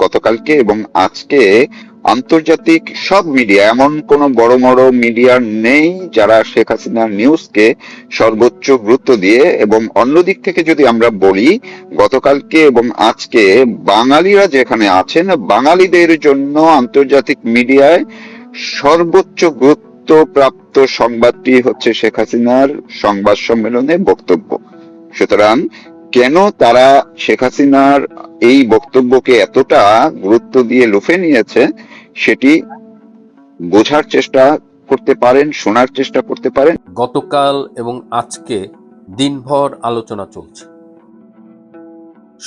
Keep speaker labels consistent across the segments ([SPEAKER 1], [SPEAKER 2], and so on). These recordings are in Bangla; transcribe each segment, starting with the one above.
[SPEAKER 1] গতকালকে এবং আজকে আন্তর্জাতিক সব মিডিয়া, এমন কোন বড় বড় মিডিয়া নেই যারা শেখ হাসিনার নিউজকে সর্বোচ্চ গুরুত্ব দিয়ে, এবং অন্যদিক থেকে যদি আমরা বলি গতকালকে এবং আজকে বাঙালিরা যেখানে আছেন, বাঙালিদের জন্য আন্তর্জাতিক মিডিয়ায় সর্বোচ্চ গুরুত্ব প্রাপ্ত সংবাদটি হচ্ছে শেখ হাসিনার সংবাদ সম্মেলনে বক্তব্য। সুতরাং কেন তারা শেখ হাসিনার এই বক্তব্যকে এতটা গুরুত্ব দিয়ে লুফে নিয়েছে সেটি বোঝার চেষ্টা করতে পারেন, শোনার চেষ্টা করতে পারেন।
[SPEAKER 2] গতকাল এবং আজকে দিনভর আলোচনা চলছে।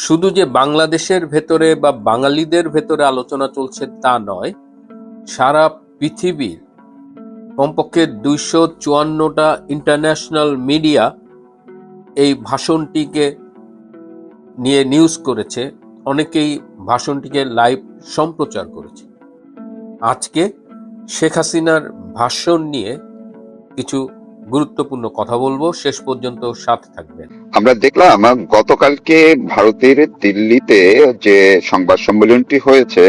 [SPEAKER 2] শুধু যে বাংলাদেশের ভেতরে বা বাঙালিদের ভেতরে আলোচনা চলছে তা নয়, সারা পৃথিবীর কমপক্ষে 254টা ইন্টারন্যাশনাল মিডিয়া এই ভাষণটিকে নিয়ে নিউজ করেছে, অনেকেই ভাষণটিকে লাইভ সম্প্রচার করেছে। আজকে শেখ হাসিনার ভাষণ নিয়ে কিছু গুরুত্বপূর্ণ কথা বলবো, শেষ পর্যন্ত সাথে থাকবেন।
[SPEAKER 1] আমরা দেখলাম গতকালকে ভারতের দিল্লিতে যে সংবাদ সম্মেলনটি হয়েছে,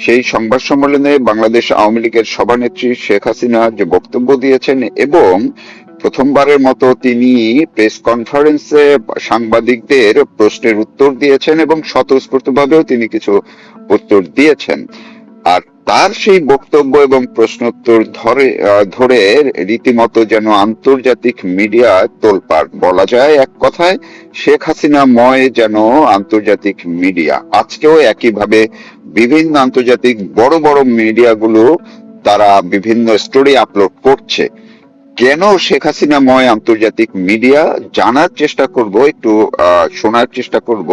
[SPEAKER 1] সেই সংবাদ সম্মেলনে বাংলাদেশ আওয়ামী লীগের সভানেত্রী শেখ হাসিনা যে বক্তব্য দিয়েছেন এবং প্রথমবারের মতো তিনি প্রেস কনফারেন্সে সাংবাদিকদের প্রশ্নের উত্তর দিয়েছেন এবং স্বতঃস্ফূর্তভাবেও তিনি কিছু উত্তর দিয়েছেন। আর তার সেই বক্তব্য এবং প্রশ্নোত্তর ধরে রীতিমতো যেন আন্তর্জাতিক মিডিয়া তোলপাড়, বলা যায় এক কথায় শেখ হাসিনা ময় যেন আন্তর্জাতিক মিডিয়া। আজকেও একইভাবে বিভিন্ন আন্তর্জাতিক বড় বড় মিডিয়াগুলো তারা বিভিন্ন স্টোরি আপলোড করছে। কেন শেখ হাসিনা ময় আন্তর্জাতিক মিডিয়া জানার চেষ্টা করব, একটু শোনার চেষ্টা করব।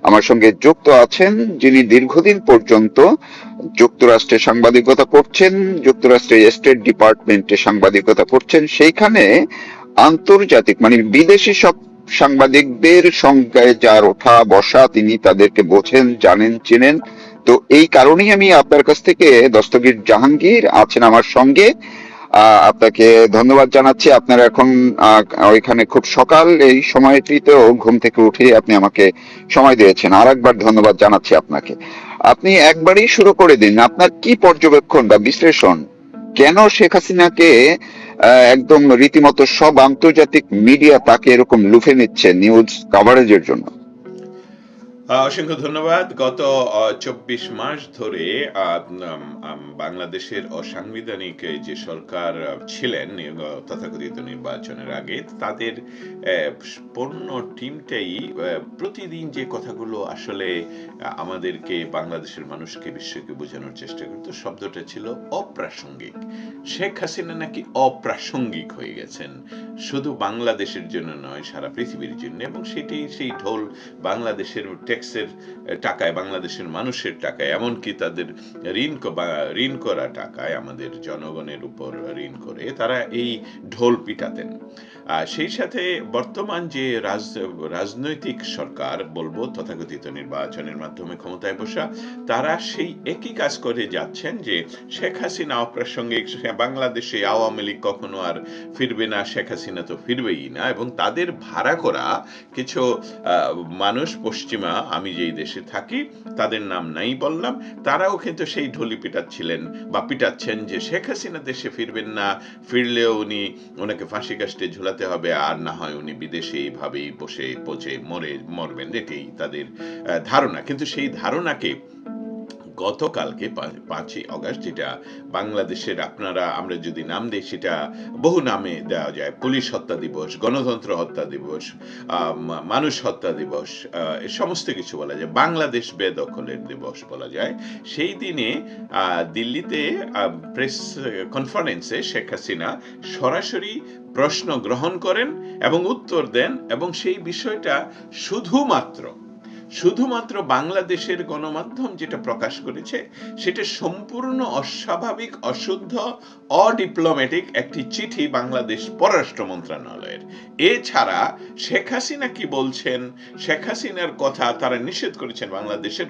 [SPEAKER 1] আমার সঙ্গে যুক্ত আছেন যিনি দীর্ঘদিন পর্যন্ত যুক্তরাষ্ট্রে সাংবাদিকতা করছেন, যুক্তরাষ্ট্রের স্টেট ডিপার্টমেন্টে সাংবাদিকতা করছেন। সেইখানে আন্তর্জাতিক মানে বিদেশি সব সাংবাদিকদের সঙ্গে যার ওঠা বসা, তিনি তাদেরকে বোঝেন, জানেন, চেনেন। তো এই কারণেই আমি আপনার কাছ থেকে দস্তগীর জাহাঙ্গীর আছেন আমার সঙ্গে, আপনাকে ধন্যবাদ জানাচ্ছি। আপনার এখন ওইখানে খুব সকাল, এই সময়টিতেও ঘুম থেকে উঠে আপনি আমাকে সময় দিয়েছেন, আর একবার ধন্যবাদ জানাচ্ছি আপনাকে। আপনি একবারই শুরু করে দিন, আপনার কি পর্যবেক্ষণ বা বিশ্লেষণ, কেন শেখ হাসিনাকে একদম রীতিমতো সব আন্তর্জাতিক মিডিয়া তাকে এরকম লুফে নিচ্ছে নিউজ কভারেজের জন্য?
[SPEAKER 3] অসংখ্য ধন্যবাদ। গত 24 মাস ধরে বাংলাদেশের অসাংবিধানিক যে সরকার ছিলেন তথাকথিত নির্বাচনের আগে, তাদের পূর্ণ টিমটাই প্রতিদিন যে কথাগুলো আসলে আমাদেরকে, বাংলাদেশের মানুষকে, বিশ্বকে বোঝানোর চেষ্টা করত, শব্দটা ছিল অপ্রাসঙ্গিক। শেখ হাসিনা নাকি অপ্রাসঙ্গিক হয়ে গেছেন, শুধু বাংলাদেশের জন্য নয়, সারা পৃথিবীর জন্য। এবং সেটি সেই ঢোল বাংলাদেশের ট্যাক্সের টাকায়, বাংলাদেশের মানুষের টাকায়, এমনকি তাদের ঋণ করা টাকায়, আমাদের জনগণের উপর ঋণ করে তারা এই ঢোল পিটাতেন। সেই সাথে বর্তমান যে রাজনৈতিক সরকার বলবো, তথাকথিত নির্বাচনের মাধ্যমে ক্ষমতায় বসা, তারা সেই একই কাজ করে যাচ্ছেন যে শেখ হাসিনা অপ্রাসঙ্গিক, বাংলাদেশে আওয়ামী লীগ কখনো আর ফিরবে না, শেখ হাসিনা তো ফিরবেই না। এবং তাদের ভাড়া করা কিছু মানুষ, পশ্চিমা, আমি যেই দেশে থাকি তাদের নাম নাই বললাম, তারাও কিন্তু সেই ঢোলি পিটাচ্ছিলেন বা পিটাচ্ছেন যে শেখ হাসিনা দেশে ফিরবেন না, ফিরলেও ওনাকে ফাঁসি কাস্টে ঝুলাতে হবে, আর না হয় উনি বিদেশে এইভাবেই বসে পচে মরবেন, এটাই তাদের ধারণা। কিন্তু সেই ধারণাকে গতকালকে 5ই অগস্ট, যেটা বাংলাদেশের, আমরা যদি নাম দিই সেটা বহু নামে দেওয়া যায়, পুলিশ হত্যা দিবস, গণতন্ত্র হত্যা দিবস, মানুষ হত্যা দিবস, সমস্ত কিছু বলা যায়, বাংলাদেশ বেদখলের দিবস বলা যায়। সেই দিনে দিল্লিতে প্রেস কনফারেন্সে শেখ হাসিনা সরাসরি প্রশ্ন গ্রহণ করেন এবং উত্তর দেন, এবং সেই বিষয়টা শুধুমাত্র বাংলাদেশের গণমাধ্যম যেটা প্রকাশ করেছে, সেটা সম্পূর্ণ অস্বাভাবিক, অশুদ্ধ, অডিপ্লোম্যাটিক একটি চিঠি বাংলাদেশ পররাষ্ট্র মন্ত্রণালয়ের। এছাড়া শেখ হাসিনা কি বলছেন, শেখ হাসিনার কথা তারা নিষেধ করেছেন, বাংলাদেশের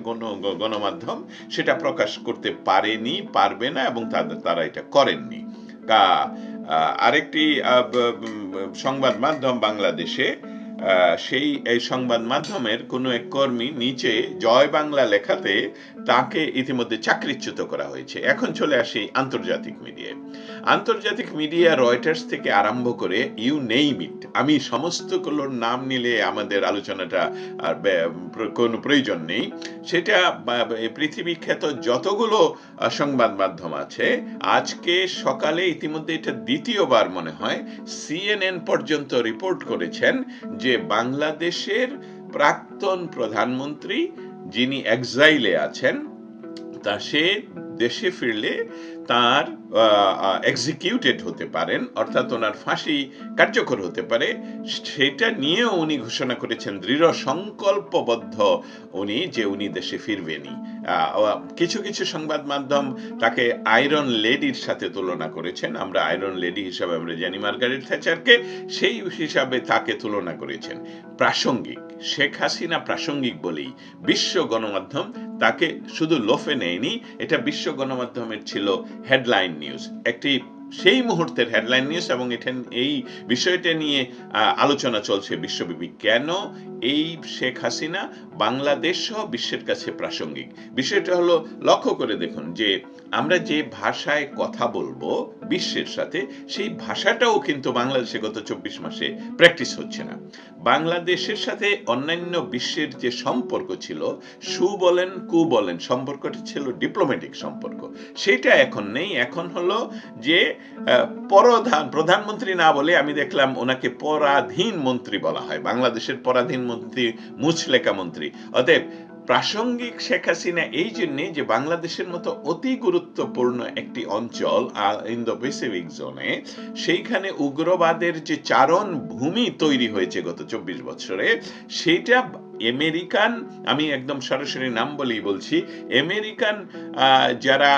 [SPEAKER 3] গণমাধ্যম সেটা প্রকাশ করতে পারেনি, পারবে না, এবং তারা এটা করেননি। আরেকটি সংবাদ মাধ্যম বাংলাদেশে, এই সংবাদ মাধ্যমের কোনো এক কর্মী নিচে জয় বাংলা লেখাতে তাকে ইতিমধ্যে চাকরিচ্যুত করা হয়েছে। এখন চলে আসি আন্তর্জাতিক মিডিয়ায়। আন্তর্জাতিক মিডিয়া রয়টার্স থেকে আরম্ভ করে ইউ নেইম ইট, আমি সমস্তগুলোর নাম নিলে আমাদের আলোচনাটা আর কোনো প্রয়োজন নেই। সেটা পৃথিবী খ্যাত যতগুলো সংবাদ মাধ্যম আছে, আজকে সকালে ইতিমধ্যে এটা দ্বিতীয়বার মনে হয় সিএনএন পর্যন্ত রিপোর্ট করেছেন যে বাংলাদেশের প্রাক্তন প্রধানমন্ত্রী যিনি এক্সাইলে আছেন, তা সে দেশে ফিরলে তার এক্সিকিউটেড হতে পারেন, অর্থাৎ ওনার ফাঁসি কার্যকর হতে পারে। সেটা নিয়েও উনি ঘোষণা করেছেন, দৃঢ় সংকল্পবদ্ধ উনি যে উনি দেশে ফিরবেনই। কিছু কিছু সংবাদ মাধ্যম তাকে আয়রন লেডির সাথে তুলনা করেছেন। আমরা আয়রন লেডি হিসাবে আমরা জানি মার্গারেট থ্যাচারকে, সেই হিসাবে তাকে তুলনা করেছেন। প্রাসঙ্গিক, শেখ হাসিনা প্রাসঙ্গিক বলেই বিশ্ব গণমাধ্যম তাকে শুধু লোফে নেয়নি, এটা বিশ্ব গণমাধ্যমের ছিল হেডলাইন নিউজ, একটি সেই মুহূর্তের হেডলাইন নিউজ। এবং এই বিষয়টা নিয়ে আলোচনা চলছে বিশ্বব্যাপী, কেন এই শেখ হাসিনা বাংলাদেশ সহ বিশ্বের কাছে প্রাসঙ্গিক। বিষয়টা হলো, লক্ষ্য করে দেখুন যে আমরা যে ভাষায় কথা বলবো বিশ্বের সাথে, সেই ভাষাটাও কিন্তু বাংলাদেশে গত 24 মাসে প্র্যাকটিস হচ্ছে না। বাংলাদেশের সাথে অন্যান্য বিশ্বের যে সম্পর্ক ছিল, সু বলেন কু বলেন, সম্পর্কটি ছিল ডিপ্লোম্যাটিক সম্পর্ক, সেটা এখন নেই। এখন হলো যে প্রধানমন্ত্রী না বলে আমি দেখলাম ওনাকে পরাধীন মন্ত্রী বলা হয়, বাংলাদেশের পরাধীন মন্ত্রী, মুচলেকা মন্ত্রী। অতএব প্রাসঙ্গিক শেখ হাসিনা এই জন্যে যে বাংলাদেশের মতো অতি গুরুত্বপূর্ণ একটি অঞ্চল ইন্দো প্যাসিফিক জোনে, সেইখানে উগ্রবাদের যে চারণ ভূমি তৈরি হয়েছে গত 24 বছরে, সেইটা আমেরিকান, আমি একদম সরাসরি নাম বলেই বলছি, আমেরিকান যারা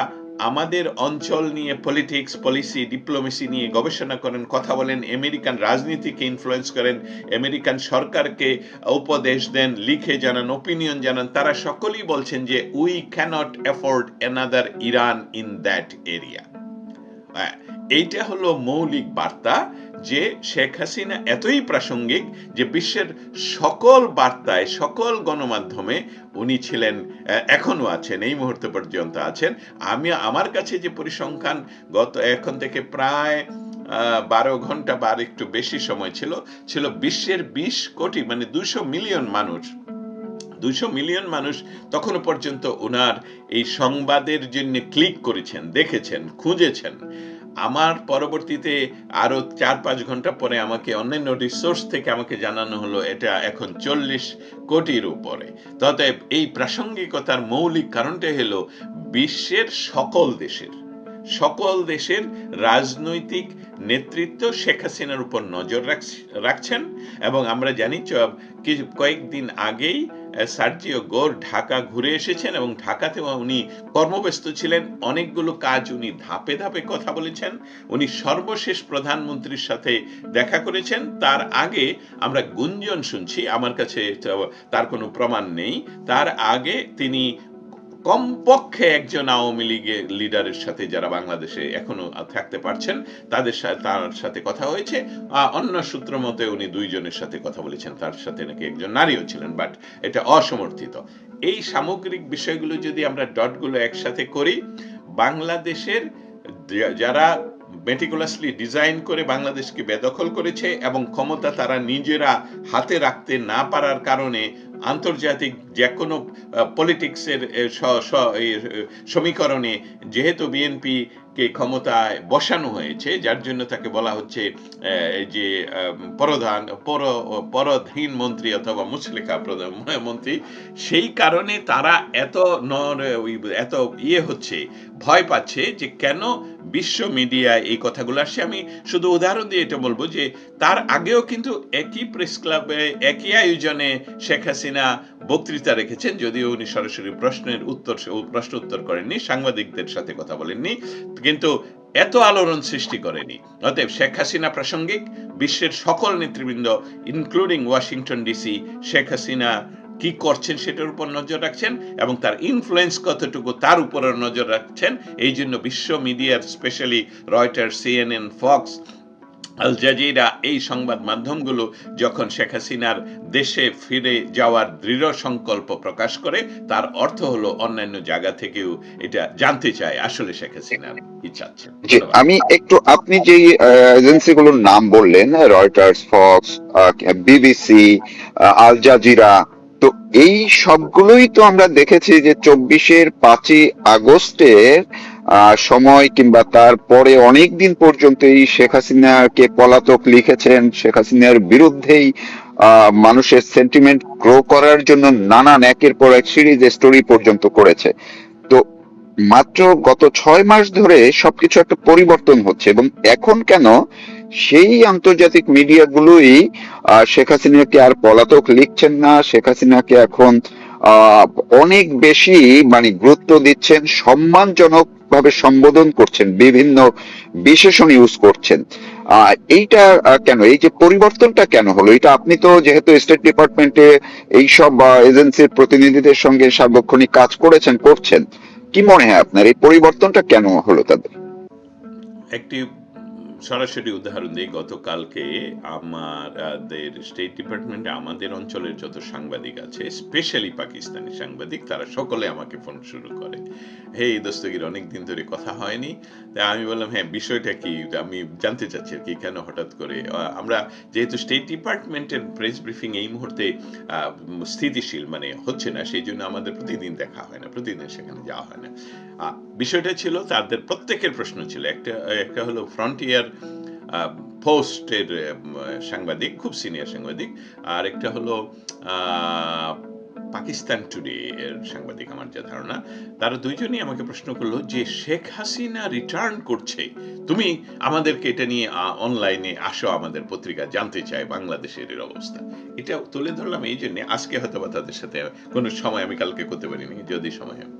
[SPEAKER 3] আমাদের অঞ্চল নিয়ে পলিটিক্স, পলিসি, ডিপ্লোমেসি নিয়ে গবেষণা করেন, কথা বলেন, আমেরিকান রাজনীতিকে ইনফ্লুয়েন্স করেন, আমেরিকান সরকারকে উপদেশ দেন, লিখে জানান, ওপিনিয়ন জানান, তারা সকলেই বলছেন যে we cannot afford another Iran in that area. এইটা হলো মৌলিক বার্তা যে শেখ হাসিনা এতই প্রাসঙ্গিক যে বিশ্বের সকল বার্তায়, সকল গণমাধ্যমে উনি ছিলেন, এখনো আছেন, এই মুহূর্তে পর্যন্ত আছেন। আমার কাছে যে পরিসংখ্যান গত এখন থেকে প্রায় 12 ঘন্টা বা একটু বেশি সময় ছিল বিশ্বের 20 কোটি মানে 200 মিলিয়ন মানুষ তখনো পর্যন্ত ওনার এই সংবাদের জন্য ক্লিক করেছেন, দেখেছেন, খুঁজেছেন। আমার পরবর্তীতে আরো 4-5 ঘন্টা পরে আমাকে অন্যান্য রিসোর্স থেকে আমাকে জানানো হলো এটা এখন 40 কোটির উপরে। তবে এই প্রাসঙ্গিকতার মৌলিক কারণটা হলো বিশ্বের সকল দেশের রাজনৈতিক নেতৃত্ব শেখ হাসিনার উপর নজর রাখছেন। এবং আমরা জানি কয়েকদিন আগেই সার্জিও গোর ঢাকা ঘুরে এসেছেন এবং ঢাকাতে উনি কর্মব্যস্ত ছিলেন, অনেকগুলো কাজ উনি ধাপে ধাপে কথা বলেছেন। উনি সর্বশেষ প্রধানমন্ত্রীর সাথে দেখা করেছেন। তার আগে আমরা গুঞ্জন শুনছি, আমার কাছে তার কোনো প্রমাণ নেই, তার আগে তিনি কমপক্ষে একজন আওয়ামী লীগের লিডারের সাথে, যারা বাংলাদেশে এখনো থাকতে পারছেন, তার সাথে কথা হয়েছে। অন্য সূত্র মতে উনি 2 জনের সাথে কথা বলেছেন, তার সাথে নাকি একজন নারীও ছিলেন, বাট এটা অসমর্থিত। এই সামগ্রিক বিষয়গুলো যদি আমরা ডটগুলো একসাথে করি, বাংলাদেশের যারা মেটিকুলাসলি ডিজাইন করে বাংলাদেশকে বেদখল করেছে এবং ক্ষমতা তারা নিজেরা হাতে রাখতে না পারার কারণে আন্তর্জাতিক যে কোনো পলিটিক্সের সমীকরণে যেহেতু বিএনপি কে ক্ষমতায় বসানো হয়েছে, যার জন্য তাকে বলা হচ্ছে যে পরাধীন মন্ত্রী অথবা মুচলেকা মন্ত্রী, সেই কারণে তারা এত হচ্ছে, ভয় পাচ্ছে যে কেন বিশ্ব মিডিয়ায় এই কথাগুলো আসছে। আমি শুধু উদাহরণ দিয়ে এটা বলবো যে তার আগেও কিন্তু একই প্রেস ক্লাবে, একই আয়োজনে শেখ হাসিনা বক্তৃতা রেখেছেন, যদিও উনি সরাসরি প্রশ্ন উত্তর করেননি, সাংবাদিকদের সাথে কথা বলেননি, কিন্তু এত আলোড়ন সৃষ্টি করেনি। অতএব শেখ হাসিনা প্রাসঙ্গিক, বিশ্বের সকল নেতৃবৃন্দ including Washington DC Sheikh Hasina কি করছেন সেটার উপর নজর রাখছেন এবং তার ইনফ্লুয়েন্স কতটুকু তার উপর নজর রাখছেন। এই জন্য বিশ্ব মিডিয়ার, specially Reuters, CNN, Fox Al Jazeera সংবাদ মাধ্যমগুলো যখন শেখ হাসিনার দেশে ফিরে যাওয়ার দৃঢ় সংকল্প প্রকাশ করে, তার অর্থ হলো অন্যান্য জায়গা থেকেও এটা জানতে চায় আসলে শেখ হাসিনার কি চাচ্ছেন।
[SPEAKER 1] জি,
[SPEAKER 3] ধন্যবাদ।
[SPEAKER 1] আমি একটু, আপনি যে এজেন্সিগুলোর নাম বললেন, Reuters, Fox, BBC, Al Jazeera এই সবগুলোই তো আমরা দেখেছি যে 24-5 আগস্টের সময় কিংবা তারপরে অনেক দিন পর্যন্ত এই শেখ হাসিনাকে পলাতক লিখেছেন, শেখ হাসিনার বিরুদ্ধেই মানুষের সেন্টিমেন্ট গ্রো করার জন্য নানান একের পর এক সিরিজ স্টোরি পর্যন্ত করেছে। তো মাত্র গত 6 মাস ধরে সবকিছু একটা পরিবর্তন হচ্ছে, এবং এখন কেন সেই আন্তর্জাতিক মিডিয়াগুলোই শেখ হাসিনাকে আর পলাতক লিখছেন না, শেখ হাসিনাকে এখন আহ, অনেক বেশি মানে গুরুত্ব দিচ্ছেন, সম্মানজনক ভাবে সম্বোধন করছেন, বিভিন্ন বিশেষণ ইউজ করছেন? এইটা কেন, এই যে পরিবর্তনটা কেন হলো, এটা আপনি তো যেহেতু স্টেট ডিপার্টমেন্টে এইসব এজেন্সির প্রতিনিধিদের সঙ্গে সার্বক্ষণিক কাজ করছেন, কি মনে হয় আপনার এই পরিবর্তনটা কেন হলো তাদের?
[SPEAKER 3] একটি সরাসরি উদাহরণ দিই। গতকালকে আমাদের স্টেট ডিপার্টমেন্টে আমাদের অঞ্চলের যত সাংবাদিক আছে, স্পেশালি পাকিস্তানি সাংবাদিক, তারা সকলে আমাকে ফোন শুরু করে, হে দস্তগীর, অনেকদিন ধরে কথা হয়নি। তাই আমি বললাম, হ্যাঁ বিষয়টা কি, আমি জানতে চাচ্ছি আর কি, কেন হঠাৎ করে আমরা যেহেতু স্টেট ডিপার্টমেন্টের প্রেস ব্রিফিং এই মুহূর্তে স্থিতিশীল মানে হচ্ছে না, সেই জন্য আমাদের প্রতিদিন দেখা হয় না, প্রতিদিন সেখানে যাওয়া হয় না। বিষয়টা ছিল, তাদের প্রত্যেকের প্রশ্ন ছিল, একটা একটা হলো ফ্রন্টিয়ার পোস্টের সাংবাদিক, খুব সিনিয়র সাংবাদিক, আর একটা হলো পাকিস্তান টুডে এর সাংবাদিক, আমার যা ধারণা। তারা দুইজনই আমাকে প্রশ্ন করলো যে শেখ হাসিনা রিটার্ন করছে, তুমি আমাদেরকে এটা নিয়ে অনলাইনে আসো, আমাদের পত্রিকা জানতে চায় বাংলাদেশের এর অবস্থা। এটা তুলে ধরলাম এই জন্য, আজকে হয়তো বা তাদের সাথে কোনো সময়, আমি কালকে করতে পারিনি, যদি সময় হয়।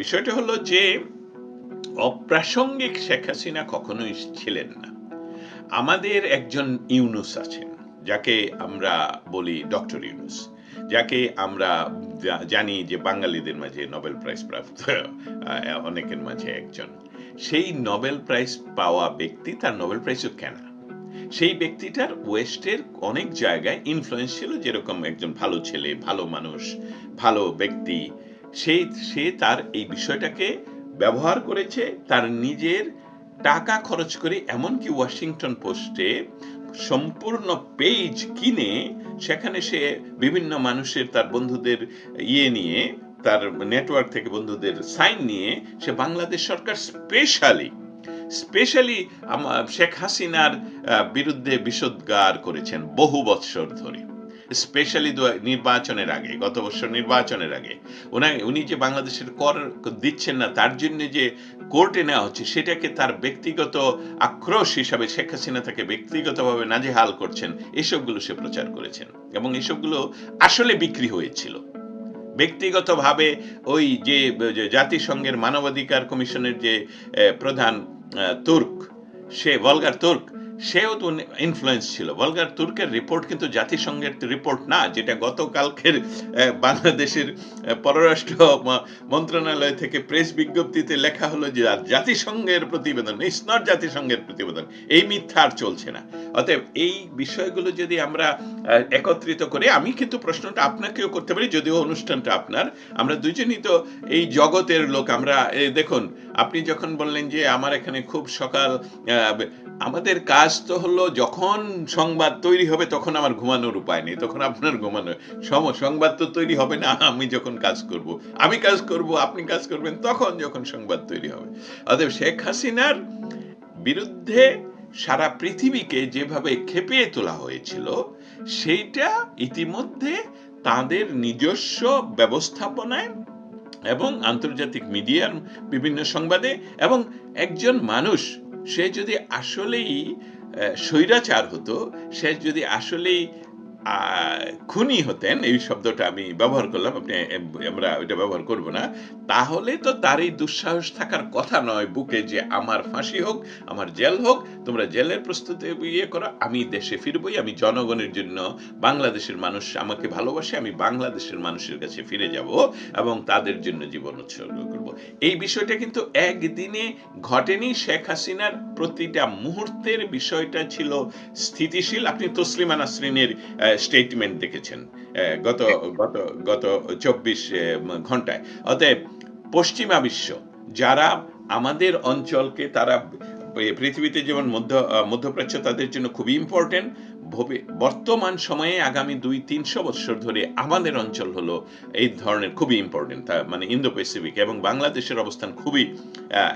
[SPEAKER 3] বিষয়টা হলো যে অপ্রাসঙ্গিক শেখ হাসিনা কখনোই ছিলেন না। আমাদের একজন ইউনুস আছেন, যাকে আমরা বলি ডক্টর ইউনুস, যাকে আমরা জানি যে বাঙালিদের মাঝে নোবেল প্রাইজ প্রাপ্ত অনেকের মাঝে একজন। সেই নোবেল প্রাইজ পাওয়া ব্যক্তি, তার নোবেল প্রাইজও কেন, সেই ব্যক্তিটার ওয়েস্টের অনেক জায়গায় ইনফ্লুয়েন্স ছিল, যেরকম একজন ভালো ছেলে, ভালো মানুষ, ভালো ব্যক্তি। সে তার এই বিষয়টাকে ব্যবহার করেছে তার নিজের টাকা খরচ করে, এমনকি ওয়াশিংটন পোস্টে সম্পূর্ণ পেজ কিনে সেখানে সে বিভিন্ন মানুষের, তার বন্ধুদের নিয়ে, তার নেটওয়ার্ক থেকে বন্ধুদের সাইন নিয়ে, সে বাংলাদেশ সরকার স্পেশালি শেখ হাসিনার বিরুদ্ধে বিষোদ্গার করেছেন বহু বৎসর ধরে, স্পেশালি নির্বাচনের আগে, গত বছর নির্বাচনের আগে উনি যে বাংলাদেশের কর দিচ্ছেন না, তার জন্য যে কোর্টে নেওয়া হচ্ছে, সেটাকে তার ব্যক্তিগত আক্রোশ হিসাবে, শেখ হাসিনা তাকে ব্যক্তিগতভাবে নাজেহাল করছেন, এসবগুলো সে প্রচার করেছেন, এবং এসবগুলো আসলে বিক্রি হয়েছিল ব্যক্তিগতভাবে। ওই যে জাতিসংঘের মানবাধিকার কমিশনের যে প্রধান তুর্ক, সে ভলগার তুর্ক, সেও তো ইনফ্লুয়েন্স ছিল। ভলগার তুর্কের রিপোর্ট কিন্তু জাতিসংঘের রিপোর্ট না, যেটা গতকালকের বাংলাদেশের পররাষ্ট্র মন্ত্রণালয় থেকে প্রেস বিজ্ঞপ্তিতে লেখা হলো যে জাতিসংঘের প্রতিবেদন, ইটস নট জাতিসংঘের প্রতিবেদন। এই মিথ্যা আর চলছে না। অতএব এই বিষয়গুলো যদি আমরা একত্রিত করে, আমি কিন্তু প্রশ্নটা আপনাকেও করতে পারি, যদিও অনুষ্ঠানটা আপনার, আমরা দুজনই তো এই জগতের লোক। আমরা দেখুন, আপনি যখন বললেন যে আমার এখানে খুব সকাল, আমাদের কাজ তো হলো যখন সংবাদ তৈরি হবে তখন আমার ঘুমানোর উপায় নেই, তখন আপনার ঘুমানো সংবাদ তো তৈরি হবে না, আমি যখন কাজ করব, আমি কাজ করব, আপনি কাজ করবেন, তখন যখন সংবাদ তৈরি হবে। অতএব শেখ হাসিনার বিরুদ্ধে সারা পৃথিবীকে যেভাবে খেপিয়ে তোলা হয়েছিল, সেইটা ইতিমধ্যে তাদের নিজস্ব ব্যবস্থাপনায় এবং আন্তর্জাতিক মিডিয়ার বিভিন্ন সংবাদে, এবং একজন মানুষ, সে যদি আসলেই স্বৈরাচার হতো, সে যদি আসলেই খুনি হতেন, এই শব্দটা আমি ব্যবহার করলাম, আমরা ওইটা ব্যবহার করব না, তাহলে তো তার এই দুঃসাহস থাকার কথা নয় বুকে যে আমার ফাঁসি হোক, আমার জেল হোক, তোমরা জেলের প্রস্তুতি করো, আমি দেশে ফিরবই, আমি জনগণের জন্য, বাংলাদেশের মানুষ আমাকে ভালোবাসে, আমি বাংলাদেশের মানুষের কাছে ফিরে যাব এবং তাদের জন্য জীবন উৎসর্গ করব। এই বিষয়টা কিন্তু একদিনে ঘটেনি। শেখ হাসিনার প্রতিটা মুহূর্তের বিষয়টা ছিল স্থিতিশীল। আপনি তসলিমা নাসরিনের স্টেটমেন্ট দেখেছেন গত গত গত ২৪ ঘন্টায়। অতএব পশ্চিমা বিশ্ব যারা আমাদের অঞ্চলকে, তারা পৃথিবীতে যেমন মধ্যপ্রাচ্য তাদের জন্য খুবই ইম্পর্টেন্ট, বর্তমান সময়ে আগামী ২০০-৩০০ বছর ধরে আমাদের অঞ্চল হলো এই ধরনের খুবই ইম্পর্টেন্ট, মানে ইন্দো প্যাসিফিক, এবং বাংলাদেশের অবস্থান খুবই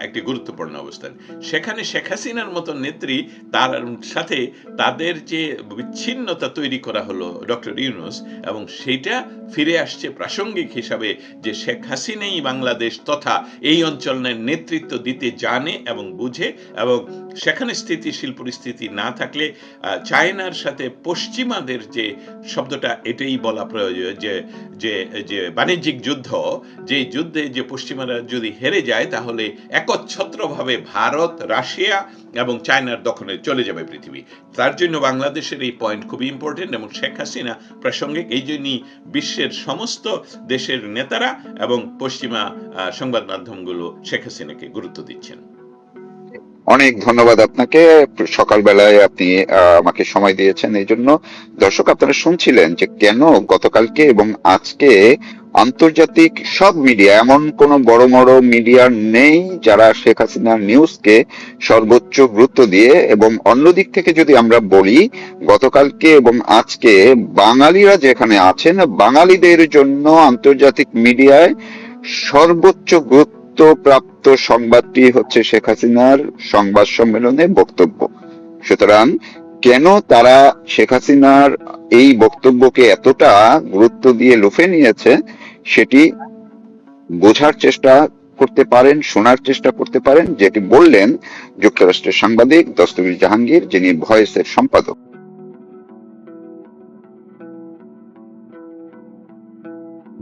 [SPEAKER 3] একটি গুরুত্বপূর্ণ অবস্থান। সেখানে শেখ হাসিনার মতো নেত্রী, তার সাথে তাদের যে বিচ্ছিন্নতা তৈরি করা হলো ডক্টর ইউনূস, এবং সেইটা ফিরে আসছে প্রাসঙ্গিক হিসাবে যে শেখ হাসিনাই বাংলাদেশ তথা এই অঞ্চলের নেতৃত্ব দিতে জানে এবং বুঝে, এবং সেখানে স্থিতিশীল পরিস্থিতি না থাকলে চায়নার সাথে পশ্চিমাদের যে শব্দটা এটাই বলা প্রয়োজন, যে যে যে বাণিজ্যিক যুদ্ধ, যে যুদ্ধে যে পশ্চিমারা যদি হেরে যায় তাহলে একচ্ছত্রভাবে ভারত, রাশিয়া এবং চায়নার দখলে চলে যাবে পৃথিবী। তার জন্য বাংলাদেশের এই পয়েন্ট খুবই ইম্পর্টেন্ট, এবং শেখ হাসিনা প্রাসঙ্গিক। এই জন্যই বিশ্বের সমস্ত দেশের নেতারা এবং পশ্চিমা সংবাদ মাধ্যমগুলো শেখ হাসিনাকে গুরুত্ব দিচ্ছেন।
[SPEAKER 1] অনেক ধন্যবাদ আপনাকে, সকালবেলায় আপনি আমাকে সময় দিয়েছেন এই জন্য। দর্শক, আপনারা শুনছিলেন যে কেন গতকালকে এবং আজকে আন্তর্জাতিক সব মিডিয়া, এমন কোন বড় বড় মিডিয়া নেই যারা শেখ হাসিনার নিউজকে সর্বোচ্চ গুরুত্ব দিয়ে, এবং অন্যদিক থেকে যদি আমরা বলি, গতকালকে এবং আজকে বাঙালিরা যেখানে আছেন, বাঙালিদের জন্য আন্তর্জাতিক মিডিয়ায় সর্বোচ্চ গুরুত্বপ্রাপ্ত সংবাদটি হচ্ছে শেখ হাসিনার সংবাদ সম্মেলনে বক্তব্য। সুতরাং কেন তারা শেখ হাসিনার এই বক্তব্যকে এতটা গুরুত্ব দিয়ে লুফে নিয়েছে সেটি বোঝার চেষ্টা করতে পারেন, শোনার চেষ্টা করতে পারেন, যেটি বললেন যুক্তরাষ্ট্রের সাংবাদিক দস্তগীর জাহাঙ্গীর, যিনি ভয়েসের সম্পাদক।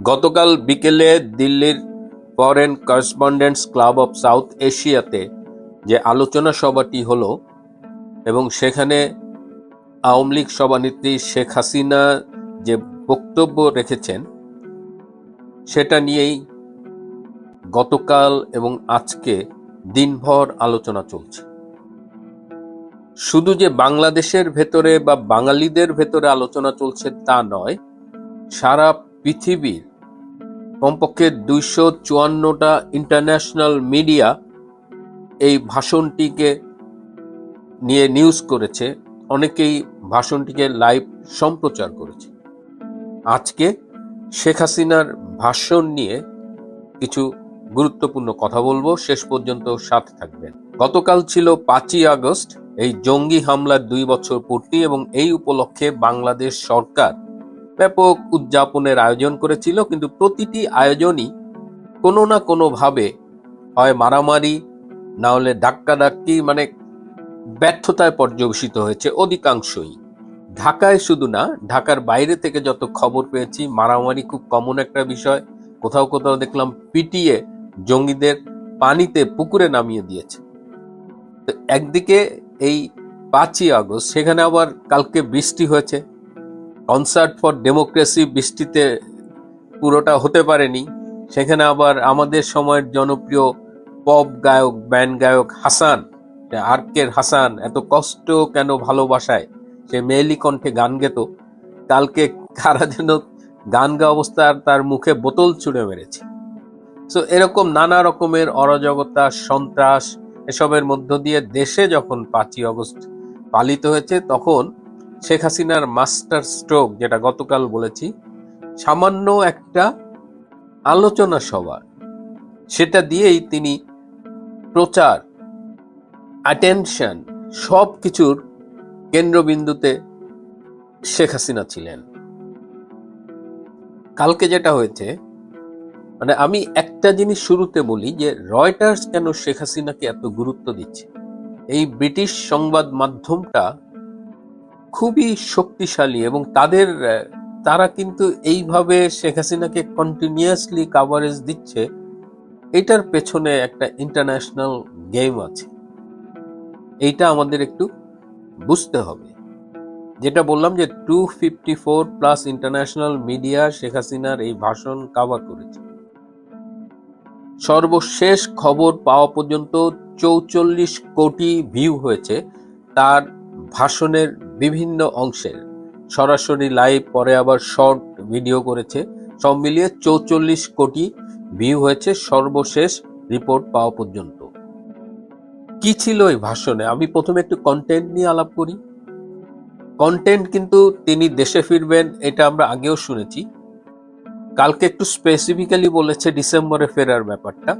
[SPEAKER 2] গতকাল বিকেলে দিল্লির foreign correspondents club of south এশিয়াতে যে আলোচনা সভাটি হলো, এবং সেখানে আওয়ামী লীগ সভানেত্রী শেখ হাসিনা যে বক্তব্য রেখেছেন সেটা নিয়েই গতকাল এবং আজকে দিনভর আলোচনা চলছে। শুধু যে বাংলাদেশের ভেতরে বা বাঙালিদের ভেতরে আলোচনা চলছে তা নয়, সারা পৃথিবীর কমপক্ষে ২৫৪টা ইন্টারন্যাশনাল মিডিয়া এই ভাষণটিকে নিয়ে নিউজ করেছে, অনেকেই ভাষণটিকে লাইভ সম্প্রচার করেছে। আজকে শেখ হাসিনার ভাষণ নিয়ে কিছু গুরুত্বপূর্ণ কথা বলবো, শেষ পর্যন্ত সাথে থাকবেন। গতকাল ছিল ৫ই আগস্ট, এই জঙ্গি হামলার ২ বছর পূর্তি, এবং এই উপলক্ষে বাংলাদেশ সরকার ব্যাপক উদযাপনের আয়োজন করেছিল, কিন্তু প্রতিটি আয়োজনই কোনো না কোনোভাবে হয় মারামারি, না হলে ধাক্কাধাক্কি, মানে ব্যর্থতায় পর্যবসিত হয়েছে অধিকাংশই। ঢাকায় শুধু না, ঢাকার বাইরে থেকে যত খবর পেয়েছি, মারামারি খুব কমন একটা বিষয়। কোথাও কোথাও দেখলাম পিটিয়ে জঙ্গিদের পানিতে, পুকুরে নামিয়ে দিয়েছে। তো একদিকে এই ৫ই আগস্ট, সেখানে আবার কালকে বৃষ্টি হয়েছে, কনসার্ট ফর ডেমোক্রেসি বৃষ্টিতে পুরোটা হতে পারেনি। সেখানে আবার আমাদের সময়ের জনপ্রিয় পপ গায়ক, ব্যান্ড গায়ক হাসান, আরকের হাসান, এত কষ্ট কেন ভালোবাসায়, সে মেয়েলি কণ্ঠে গান গেত, কালকে কারা যেন গান গাওয়া অবস্থায় তার মুখে বোতল ছুঁড়ে মেরেছে। সো এরকম নানা রকমের অরাজকতা, সন্ত্রাস, এসবের মধ্য দিয়ে দেশে যখন ৫ই আগস্ট পালিত হয়েছে, তখন শেখ হাসিনার মাস্টার স্ট্রোক, যেটা গতকাল বলেছি, সামান্য একটা আলোচনা সভা, সেটা দিয়েই তিনি প্রচার, অ্যাটেনশন, সব কিছুর কেন্দ্রবিন্দুতে শেখ হাসিনা ছিলেন। কালকে যেটা হয়েছে, মানে আমি একটা জিনিস শুরুতে বলি যে রয়টার্স কেন শেখ হাসিনাকে এত গুরুত্ব দিচ্ছে। এই ব্রিটিশ সংবাদ মাধ্যমটা খুবই শক্তিশালী এবং তারা কিন্তু এইভাবে শেখ হাসিনাকে কন্টিনিউয়াসলি কাভারেজ দিচ্ছে, এটার পেছনে একটা ইন্টারন্যাশনাল গেম আছে। এইটা আমাদের একটু বুঝতে হবে। যেটা বললাম যে 254+ ইন্টারন্যাশনাল মিডিয়া শেখ হাসিনার এই ভাষণ কাভার করেছে। সর্বশেষ খবর পাওয়া পর্যন্ত 44 কোটি ভিউ হয়েছে তার ভাষণের বিভিন্ন অংশের, সরাসরি লাইভ, পরে আবার শর্ট ভিডিও করেছে, সব মিলিয়ে 44 কোটি ভিউ হয়েছে সর্বশেষ রিপোর্ট পাওয়া পর্যন্ত। কি ছিল এই ভাষণে? আমি প্রথমে একটু কন্টেন্ট নিয়ে আলাপ করি। কন্টেন্ট কিন্তু তিনি দেশে ফিরবেন, এটা আমরা আগেও শুনেছি। কালকে একটু স্পেসিফিক্যালি বলেছে ডিসেম্বরে ফেরার ব্যাপারটা।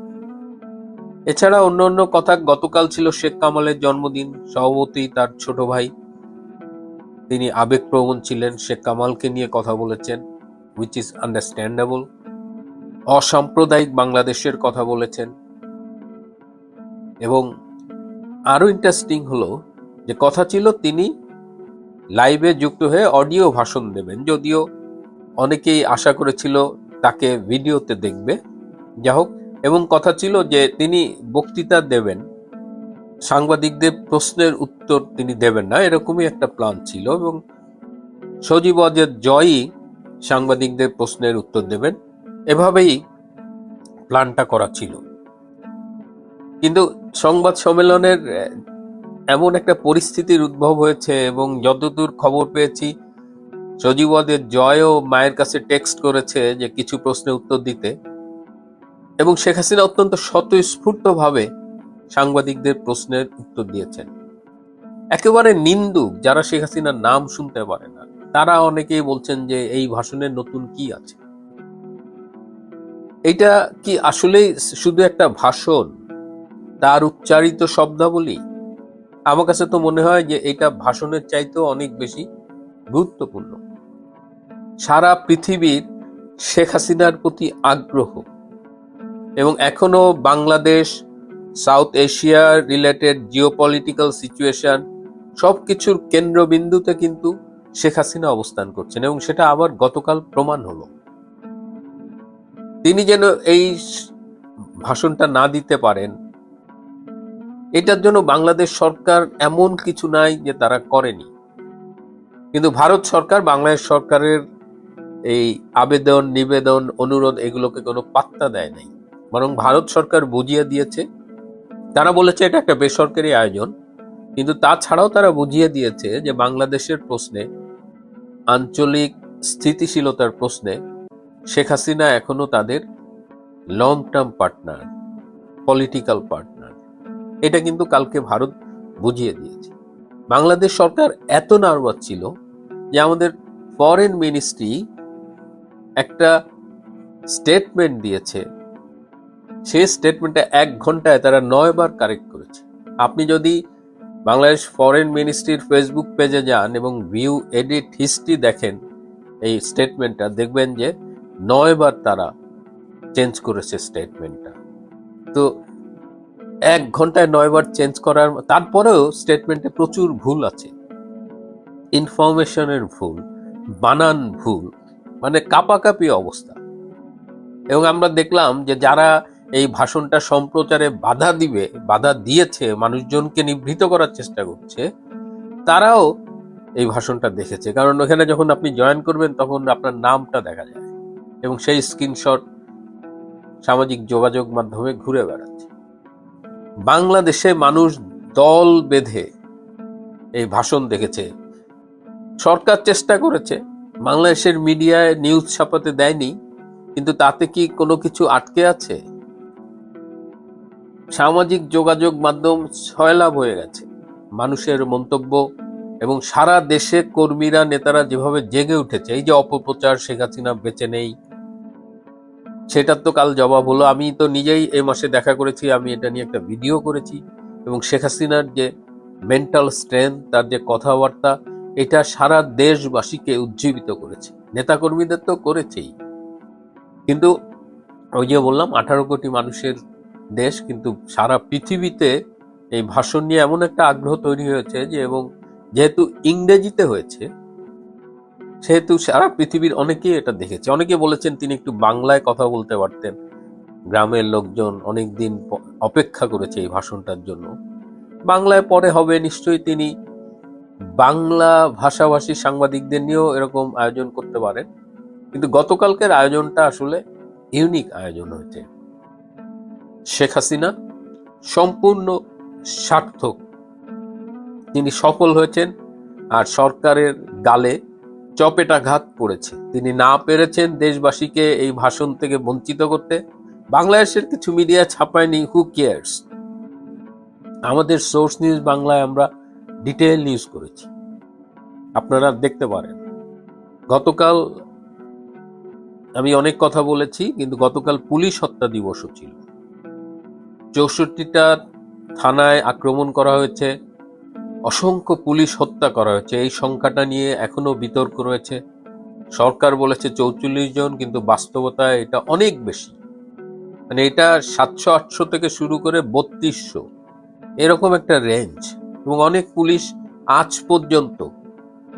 [SPEAKER 2] এছাড়া অন্য অন্য কথা, গতকাল ছিল শেখ কামালের জন্মদিন, স্বভাবতই তার ছোট ভাই, তিনি আবেগপ্রবণ ছিলেন, শেখ কামালকে নিয়ে কথা বলেছেন, হুইচ ইজ আন্ডারস্ট্যান্ডেবল। অসাম্প্রদায়িক বাংলাদেশের কথা বলেছেন। এবং আরো ইন্টারেস্টিং হলো যে কথা ছিল তিনি লাইভে যুক্ত হয়ে অডিও ভাষণ দেবেন, যদিও অনেকেই আশা করেছিল তাকে ভিডিওতে দেখবে। যা হোক, এবং কথা ছিল যে তিনি বক্তৃতা দেবেন, সাংবাদিকদের প্রশ্নের উত্তর তিনি দেবেন না, এরকমই একটা প্ল্যান ছিল। এবং সজীব ওয়াজেদ জয়ই সাংবাদিকদের প্রশ্নের উত্তর দেবেন, এভাবেই প্ল্যানটা করা ছিল। কিন্তু সংবাদ সম্মেলনের এমন একটা পরিস্থিতির উদ্ভব হয়েছে, এবং যতদূর খবর পেয়েছি সজীব ওয়াজেদ জয়ও মায়ের কাছে টেক্সট করেছে যে কিছু প্রশ্নের উত্তর দিতে, এবং শেখ হাসিনা অত্যন্ত স্বতঃস্ফূর্তভাবে সাংবাদিকদের প্রশ্নের উত্তর দিয়েছেন। একেবারে নিন্দুক যারা শেখ হাসিনার নাম শুনতে পারে না, তারা অনেকেই বলছেন যে এই ভাষণের নতুন কি আছে? এটা কি আসলেই শুধু একটা ভাষণ, তার উচ্চারিত শব্দাবলী? আমার কাছে তো মনে হয় যে এটা ভাষণের চাইতেও অনেক বেশি গুরুত্বপূর্ণ। সারা পৃথিবীর শেখ হাসিনার প্রতি আগ্রহ, এবং এখনো Bangladesh, south Asia related geopolitical situation, সবকিছুর কেন্দ্রবিন্দুতে কিন্তু শেখ হাসিনা অবস্থান করছেন, এবং সেটা আবার গতকাল প্রমাণ হলো। তিনি যেন এই ভাষণটা না দিতে পারেন, এটার জন্য বাংলাদেশ সরকার এমন কিছু নাই যে তারা করেনি। কিন্তু ভারত সরকার বাংলাদেশ সরকারের এই আবেদন, নিবেদন, অনুরোধ এগুলোকে কোনো পাত্তা দেয় নাই, বরং ভারত সরকার বুঝিয়ে দিয়েছে। তারা বলেছে এটা একটা বেসরকারি আয়োজন, কিন্তু তাছাড়াও তারা বুঝিয়ে দিয়েছে যে বাংলাদেশের প্রশ্নে, আঞ্চলিক স্থিতিশীলতার প্রশ্নে শেখ হাসিনা এখনো তাদের long term partner, political partner. এটা কিন্তু কালকে ভারত বুঝিয়ে দিয়েছে। বাংলাদেশ সরকার এত নার্ভাস ছিল যে আমাদের ফরেন মিনিস্ট্রি একটা স্টেটমেন্ট দিয়েছে, সেই স্টেটমেন্টে 1 ঘন্টায় তারা 9 বার কারেক্ট করেছে। আপনি যদি বাংলাদেশ ফরেন মিনিস্ট্রির ফেসবুক পেজে যান এবং ভিউ এডিট হিস্ট্রি দেখেন এই স্টেটমেন্টটা, দেখবেন যে 9 বার তারা চেঞ্জ করেছে স্টেটমেন্টটা। তো 1 ঘন্টায় 9 বার চেঞ্জ করার, তারপরেও স্টেটমেন্টে প্রচুর ভুল আছে, ইনফরমেশনের ভুল, বানান ভুল, মানে কাপাকাপি অবস্থা। এবং আমরা দেখলাম যে যারা এই ভাষণটা সম্প্রচারে বাধা দিয়েছে, মানুষজনকে নিবৃত করার চেষ্টা করছে, তারাও এই ভাষণটা দেখেছে। কারণ ওখানে যখন আপনি জয়েন করবেন তখন আপনার নামটা দেখা যায়, এবং সেই স্ক্রিনশট সামাজিক যোগাযোগ মাধ্যমে ঘুরে বেড়াচ্ছে। বাংলাদেশে মানুষ দল বেঁধে এই ভাষণ দেখেছে। সরকার চেষ্টা করেছে, বাংলাদেশের মিডিয়ায় নিউজ ছাপাতে দেয়নি, কিন্তু তাতে কি কোনো কিছু আটকে আছে? সামাজিক যোগাযোগ মাধ্যম সয়লাভ হয়ে গেছে মানুষের মন্তব্য, এবং সারা দেশে কর্মীরা, নেতারা যেভাবে জেগে উঠেছে। এই যে অপপ্রচার, শেখ হাসিনা বেঁচে নেই, সেটার তো কাল জবাব হলো। আমি তো নিজেই এই মাসে দেখা করেছি, আমি এটা নিয়ে একটা ভিডিও করেছি, এবং শেখ হাসিনার যে মেন্টাল স্ট্রেংথ, তার যে কথাবার্তা, এটা সারা দেশবাসীকে উজ্জীবিত করেছে, নেতাকর্মীদের তো করেছেই। কিন্তু ওই যে বললাম 18 কোটি মানুষের দেশ, কিন্তু সারা পৃথিবীতে এই ভাষণ নিয়ে এমন একটা আগ্রহ তৈরি হয়েছে যে, এবং যেহেতু ইংরেজিতে হয়েছে, সেহেতু সারা পৃথিবীর অনেকেই এটা দেখেছে। অনেকে বলেছেন তিনি একটু বাংলায় কথা বলতে পারতেন, গ্রামের লোকজন অনেকদিন অপেক্ষা করেছে এই ভাষণটার জন্য। বাংলায় পরে হবে নিশ্চয়ই, তিনি বাংলা ভাষাভাষী সাংবাদিকদের নিয়েও এরকম আয়োজন করতে পারেন। কিন্তু গতকালকের আয়োজনটা আসলে ইউনিক আয়োজন হয়েছে। শেখ হাসিনা সম্পূর্ণ সার্থক, তিনি সফল হয়েছেন, আর সরকারের গালে চপেটাঘাত পড়েছে। তিনি না পেরেছেন দেশবাসীকে এই ভাষণ থেকে বঞ্চিত করতে। বাংলাদেশের কিছু মিডিয়া ছাপায়নি, হু কেয়ার্স। আমাদের সোর্স নিউজ বাংলায় আমরা ডিটেইল নিউজ করেছি, আপনারা দেখতে পারেন। গতকাল আমি অনেক কথা বলেছি, কিন্তু গতকাল পুলিশ হত্যা দিবসও ছিল। 64টা থানায় আক্রমণ করা হয়েছে, অসংখ্য পুলিশ হত্যা করা হয়েছে। এই সংখ্যাটা নিয়ে এখনো বিতর্ক রয়েছে। সরকার বলেছে 44 জন, কিন্তু বাস্তবতায় এটা অনেক বেশি। মানে এটা 700-800 থেকে শুরু করে 3200 এরকম একটা রেঞ্জ। এবং অনেক পুলিশ আজ পর্যন্ত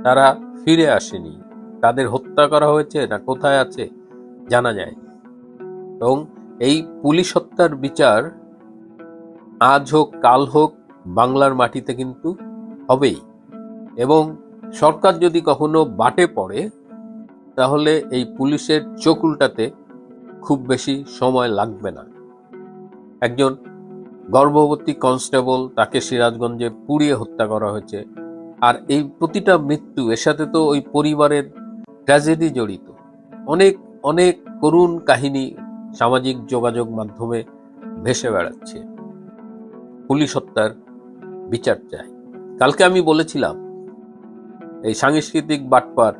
[SPEAKER 2] তারা ফিরে আসেনি, তাদের হত্যা করা হয়েছে না কোথায় আছে জানা যায়। এবং এই পুলিশ হত্যার বিচার আজ হোক কাল হোক বাংলার মাটিতে কিন্তু হবেই। এবং সরকার যদি কখনো বাটে পড়ে, তাহলে এই পুলিশের চোখ উল্টাতে খুব বেশি সময় লাগবে না। একজন গর্ভবতী কনস্টেবল, তাকে সিরাজগঞ্জে পুড়িয়ে হত্যা করা হয়েছে। আর এই প্রতিটা মৃত্যু, এর সাথে তো ওই পরিবারের ট্র্যাজেডি জড়িত। অনেক অনেক করুণ কাহিনী সামাজিক যোগাযোগ মাধ্যমে ভেসে বেড়াচ্ছে। পুলিশ হত্যার বিচার চাই। কালকে আমি বলেছিলাম এই সাংস্কৃতিক বাটপার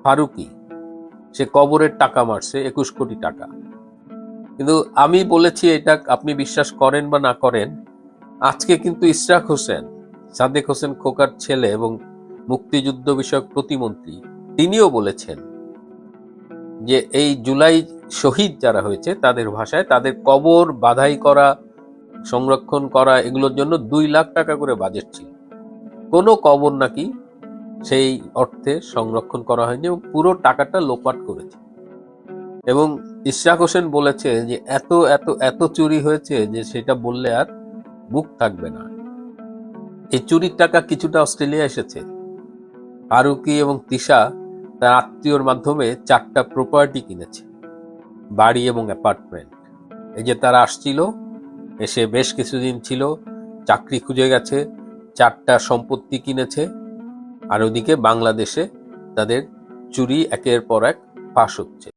[SPEAKER 2] ফারুকি, সে কবরের টাকা মারছে 21 কোটি টাকা। কিন্তু আমি বলেছি, এটা আপনি বিশ্বাস করেন বা না করেন, আজকে কিন্তু ইশরাক হোসেন, সাদেক হোসেন খোকার ছেলে এবং মুক্তিযুদ্ধ বিষয়ক প্রতিমন্ত্রী, তিনিও বলেছেন যে এই জুলাই শহীদ যারা হয়েছে তাদের ভাষায় তাদের কবর বাধাই করা, সংরক্ষণ করা, এগুলোর জন্য 2 লাখ টাকা করে বাজেট ছিল। কোনো কবর নাকি সেই অর্থে সংরক্ষণ করা হয়নি এবং পুরো টাকাটা লোপাট করেছে। এবং ইশরাক হোসেন বলেছে যে এত এত এত চুরি হয়েছে যে সেটা বললে আর মুখ থাকবে না। এই চুরির টাকা কিছুটা অস্ট্রেলিয়া এসেছে। ফারুকি এবং তিশা তার আত্মীয়র মাধ্যমে 4টা প্রপার্টি কিনেছে, বাড়ি এবং অ্যাপার্টমেন্ট। এই যে তারা আসছিল, এসে বেশ কিছুদিন ছিল, চাকরি খুঁজে গেছে, 4টা সম্পত্তি কিনেছে। আর ওদিকে বাংলাদেশে তাদের চুরি একের পর এক ফাঁস হচ্ছে।